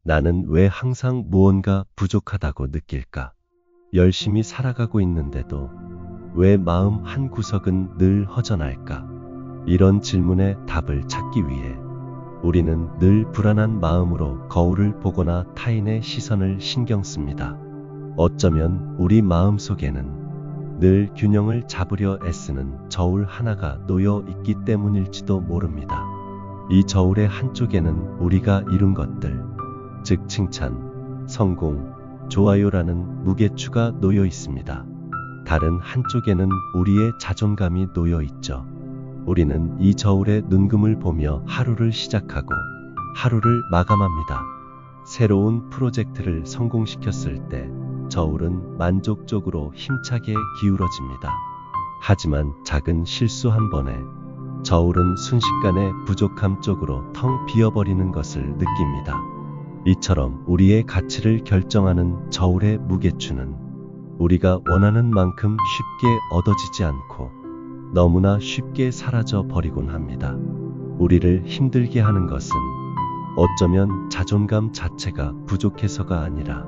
나는 왜 항상 무언가 부족하다고 느낄까? 열심히 살아가고 있는데도 왜 마음 한 구석은 늘 허전할까? 이런 질문에 답을 찾기 위해 우리는 늘 불안한 마음으로 거울을 보거나 타인의 시선을 신경 씁니다. 어쩌면 우리 마음 속에는 늘 균형을 잡으려 애쓰는 저울 하나가 놓여 있기 때문일지도 모릅니다. 이 저울의 한쪽에는 우리가 이룬 것들, 즉 칭찬, 성공, 좋아요라는 무게추가 놓여 있습니다. 다른 한쪽에는 우리의 자존감이 놓여 있죠. 우리는 이 저울의 눈금을 보며 하루를 시작하고 하루를 마감합니다. 새로운 프로젝트를 성공시켰을 때 저울은 만족적으로 힘차게 기울어집니다. 하지만 작은 실수 한 번에 저울은 순식간에 부족함 쪽으로 텅 비어버리는 것을 느낍니다. 이처럼 우리의 가치를 결정하는 저울의 무게추는 우리가 원하는 만큼 쉽게 얻어지지 않고 너무나 쉽게 사라져 버리곤 합니다. 우리를 힘들게 하는 것은 어쩌면 자존감 자체가 부족해서가 아니라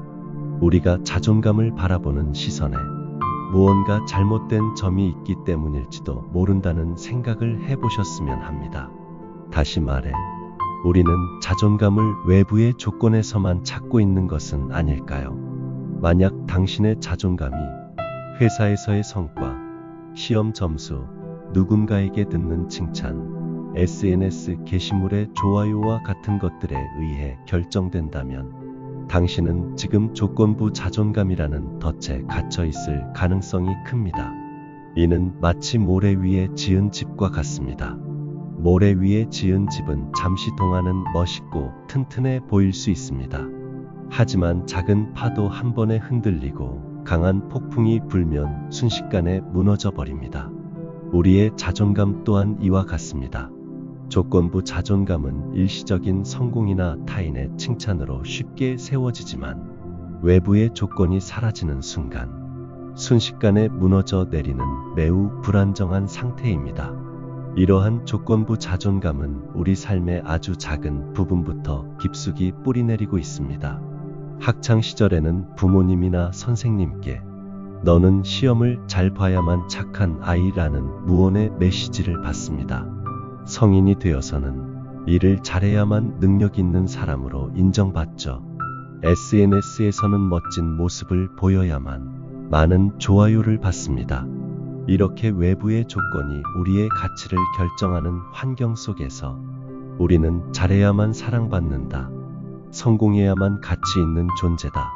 우리가 자존감을 바라보는 시선에 무언가 잘못된 점이 있기 때문일지도 모른다는 생각을 해보셨으면 합니다. 다시 말해, 우리는 자존감을 외부의 조건에서만 찾고 있는 것은 아닐까요? 만약 당신의 자존감이 회사에서의 성과, 시험 점수, 누군가에게 듣는 칭찬, SNS 게시물의 좋아요와 같은 것들에 의해 결정된다면 당신은 지금 조건부 자존감이라는 덫에 갇혀 있을 가능성이 큽니다. 이는 마치 모래 위에 지은 집과 같습니다. 모래 위에 지은 집은 잠시 동안은 멋있고 튼튼해 보일 수 있습니다. 하지만 작은 파도 한 번에 흔들리고 강한 폭풍이 불면 순식간에 무너져 버립니다. 우리의 자존감 또한 이와 같습니다. 조건부 자존감은 일시적인 성공이나 타인의 칭찬으로 쉽게 세워지지만 외부의 조건이 사라지는 순간 순식간에 무너져 내리는 매우 불안정한 상태입니다. 이러한 조건부 자존감은 우리 삶의 아주 작은 부분부터 깊숙이 뿌리내리고 있습니다. 학창 시절에는 부모님이나 선생님께 너는 시험을 잘 봐야만 착한 아이라는 무언의 메시지를 받습니다. 성인이 되어서는 일을 잘해야만 능력 있는 사람으로 인정받죠. SNS에서는 멋진 모습을 보여야만 많은 좋아요를 받습니다. 이렇게 외부의 조건이 우리의 가치를 결정하는 환경 속에서 우리는 잘해야만 사랑받는다, 성공해야만 가치 있는 존재다,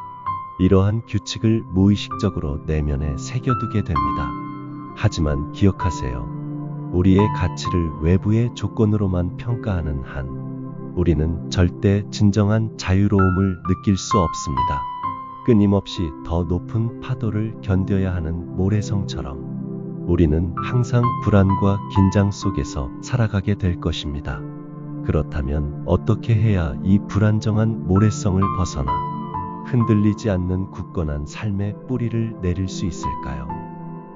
이러한 규칙을 무의식적으로 내면에 새겨두게 됩니다. 하지만 기억하세요. 우리의 가치를 외부의 조건으로만 평가하는 한 우리는 절대 진정한 자유로움을 느낄 수 없습니다. 끊임없이 더 높은 파도를 견뎌야 하는 모래성처럼 우리는 항상 불안과 긴장 속에서 살아가게 될 것입니다. 그렇다면 어떻게 해야 이 불안정한 모래성을 벗어나 흔들리지 않는 굳건한 삶의 뿌리를 내릴 수 있을까요?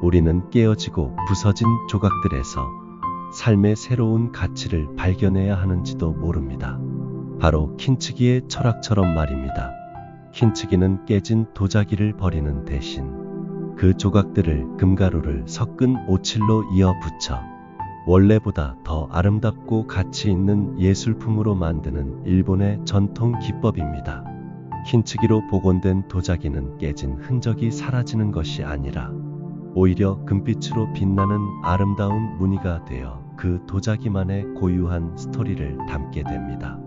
우리는 깨어지고 부서진 조각들에서 삶의 새로운 가치를 발견해야 하는지도 모릅니다. 바로 킨츠기의 철학처럼 말입니다. 킨츠기는 깨진 도자기를 버리는 대신 그 조각들을 금가루를 섞은 오칠로 이어 붙여 원래보다 더 아름답고 가치 있는 예술품으로 만드는 일본의 전통 기법입니다. 킨츠기로 복원된 도자기는 깨진 흔적이 사라지는 것이 아니라 오히려 금빛으로 빛나는 아름다운 무늬가 되어 그 도자기만의 고유한 스토리를 담게 됩니다.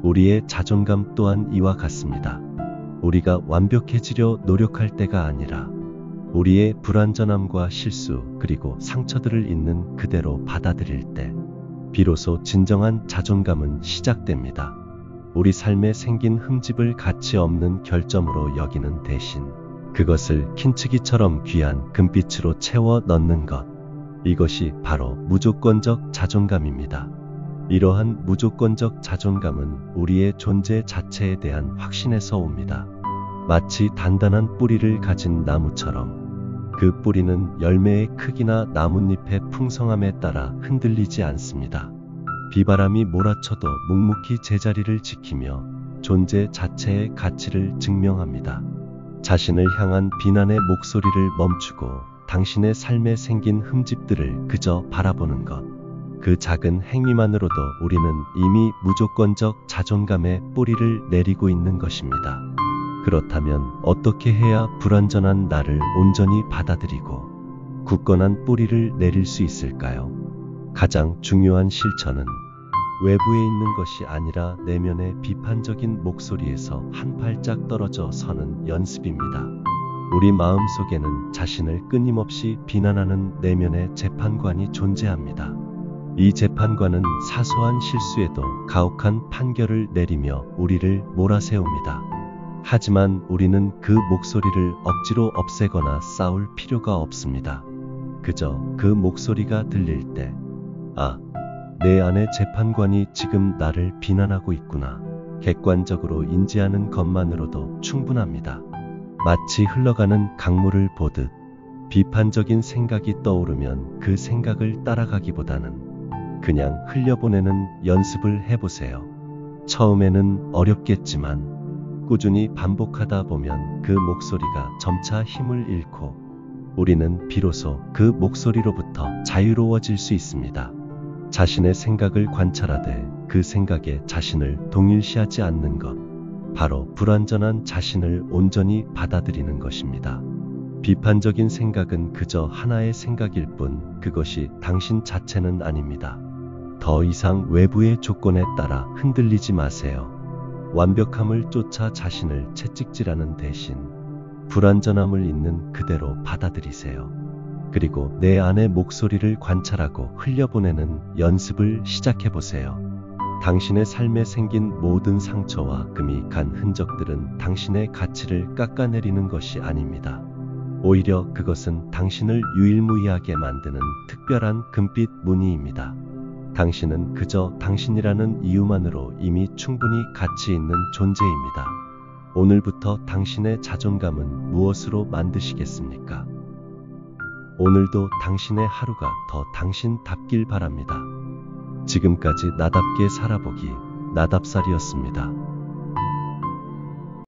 우리의 자존감 또한 이와 같습니다. 우리가 완벽해지려 노력할 때가 아니라 우리의 불완전함과 실수 그리고 상처들을 있는 그대로 받아들일 때 비로소 진정한 자존감은 시작됩니다. 우리 삶에 생긴 흠집을 가치 없는 결점으로 여기는 대신 그것을 킨츠기처럼 귀한 금빛으로 채워 넣는 것, 이것이 바로 무조건적 자존감입니다. 이러한 무조건적 자존감은 우리의 존재 자체에 대한 확신에서 옵니다. 마치 단단한 뿌리를 가진 나무처럼 그 뿌리는 열매의 크기나 나뭇잎의 풍성함에 따라 흔들리지 않습니다. 비바람이 몰아쳐도 묵묵히 제자리를 지키며 존재 자체의 가치를 증명합니다. 자신을 향한 비난의 목소리를 멈추고 당신의 삶에 생긴 흠집들을 그저 바라보는 것. 그 작은 행위만으로도 우리는 이미 무조건적 자존감의 뿌리를 내리고 있는 것입니다. 그렇다면 어떻게 해야 불완전한 나를 온전히 받아들이고 굳건한 뿌리를 내릴 수 있을까요? 가장 중요한 실천은 외부에 있는 것이 아니라 내면의 비판적인 목소리에서 한 발짝 떨어져 서는 연습입니다. 우리 마음속에는 자신을 끊임없이 비난하는 내면의 재판관이 존재합니다. 이 재판관은 사소한 실수에도 가혹한 판결을 내리며 우리를 몰아세웁니다. 하지만 우리는 그 목소리를 억지로 없애거나 싸울 필요가 없습니다. 그저 그 목소리가 들릴 때, 내 안의 재판관이 지금 나를 비난하고 있구나. 객관적으로 인지하는 것만으로도 충분합니다. 마치 흘러가는 강물을 보듯 비판적인 생각이 떠오르면 그 생각을 따라가기보다는 그냥 흘려보내는 연습을 해보세요. 처음에는 어렵겠지만 꾸준히 반복하다 보면 그 목소리가 점차 힘을 잃고 우리는 비로소 그 목소리로부터 자유로워질 수 있습니다. 자신의 생각을 관찰하되 그 생각에 자신을 동일시하지 않는 것, 바로 불완전한 자신을 온전히 받아들이는 것입니다. 비판적인 생각은 그저 하나의 생각일 뿐 그것이 당신 자체는 아닙니다. 더 이상 외부의 조건에 따라 흔들리지 마세요. 완벽함을 쫓아 자신을 채찍질하는 대신 불완전함을 있는 그대로 받아들이세요. 그리고 내 안의 목소리를 관찰하고 흘려보내는 연습을 시작해보세요. 당신의 삶에 생긴 모든 상처와 금이 간 흔적들은 당신의 가치를 깎아내리는 것이 아닙니다. 오히려 그것은 당신을 유일무이하게 만드는 특별한 금빛 무늬입니다. 당신은 그저 당신이라는 이유만으로 이미 충분히 가치 있는 존재입니다. 오늘부터 당신의 자존감은 무엇으로 만드시겠습니까? 오늘도 당신의 하루가 더 당신답길 바랍니다. 지금까지 나답게 살아보기 나답살이었습니다.